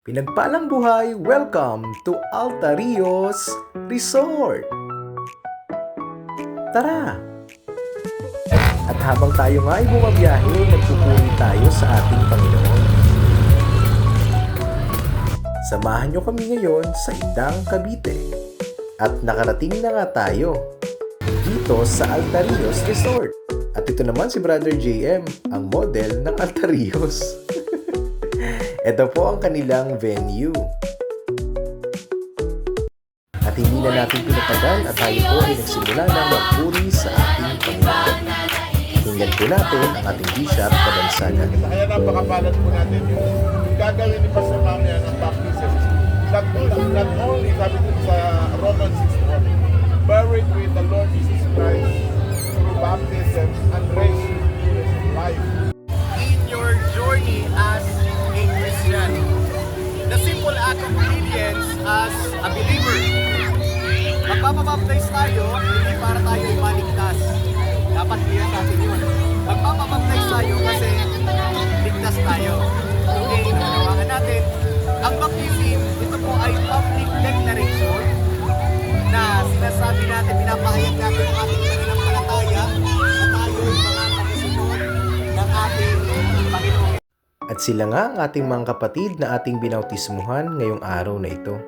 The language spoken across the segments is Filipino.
Pinagpalang buhay, welcome to Altarios Resort! Tara! At habang tayo nga ay bumabiyahe, nagpupuri tayo sa ating Panginoon. Samahan nyo kami ngayon sa Indang, Cavite. At nakarating na nga tayo dito sa Altarios Resort. At ito naman si Brother JM, ang model ng Altarios. Ito po ang kanilang venue. At hindi na natin pinatagal at tayo po ay nagsimula na magpuri sa ating Panginoon. Tingnan po natin ang ating bishop kabansagan. Kaya napakapalat po natin yung gagawin ni Pastor mamaya ng baptism. Not only, sabi ko sa Romans 6:1, buried with the Lord Jesus Christ through baptism and raised to newness of life. In your journey as a Christian, the simple act of obedience as a believer. Magpapabaptize tayo, hindi para tayo ay maligtas. Dapat clear natin yun. Magpapabaptize tayo kasi ligtas tayo. Okay, nanawagan natin. Ang baptism, ito po ay public declaration na sinasabi natin, pinapahayag natin ang ating pananampalataya na tayo ay mga kasunod ng ating Panginoon. At sila nga ang ating mga kapatid na ating binautismuhan ngayong araw na ito.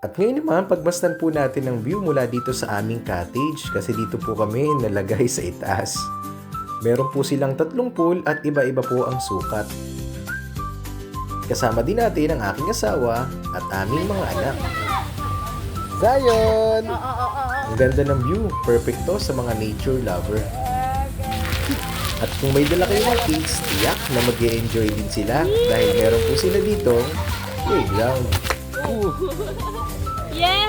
At ngayon naman, pagmasdan po natin ang view mula dito sa aming cottage kasi dito po kami nalagay sa itaas. Meron po silang 3 pool at iba-iba po ang sukat. Kasama din natin ang aking asawa at aming mga anak. Zion! Ang ganda ng view. Perfect to sa mga nature lover. At kung may dala kayong mga kids, tiyak na mag-e-enjoy din sila dahil meron po sila dito playground. Yay!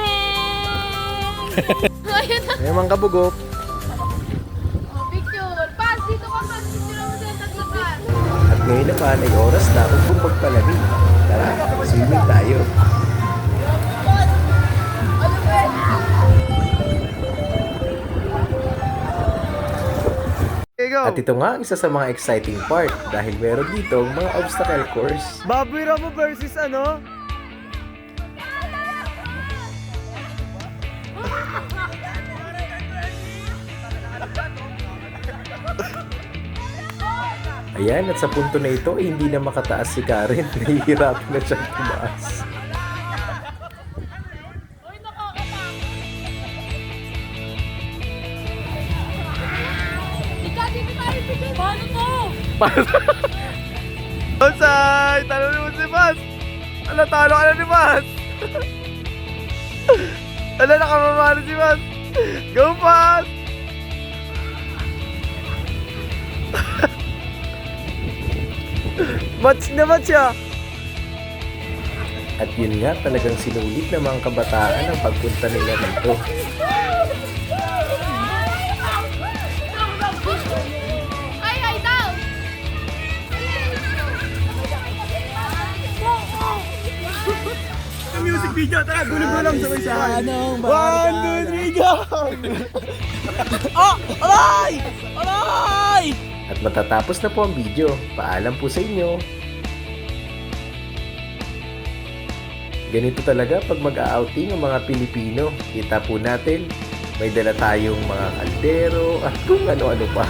May mga kabugok. Picture! Pas! Dito ka pa! Picture mo sa tatlakan! At ngayon naman ay oras na upang magpalamig. Tara, swimming tayo. Ano ba? At ito nga ang isa sa mga exciting part dahil meron dito mga obstacle course. Baboy Ramo versus ano? Ayan, at sa punto na ito, hindi na makataas si Karen. Nahihirapan na siyang tumaas. Uy, nakakatakot! Ika, dito tayo bigay! Paano to? Bonsai! Talo ni mo si Bas! Ala, talo ka na ni Bas! Ala, nakamamano si Bas! Go, Bas! Bats na bats siya! At yun nga, talagang sinulit ng mga kabataan ang pagpunta nila dito. Ay, ay, daw! Music video! Tara, gulong-gulong sabay sa akin! 1, 2, 3, go! Oh! Alay! Alay! At matatapos na po ang video. Paalam po sa inyo. Ganito talaga pag mag-a-outing ang mga Pilipino. Kita po natin, may dala tayong mga kaldero at kung ano-ano pa.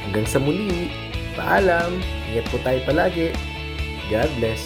Hanggang sa muli, paalam, ingat po tayo palagi. God bless.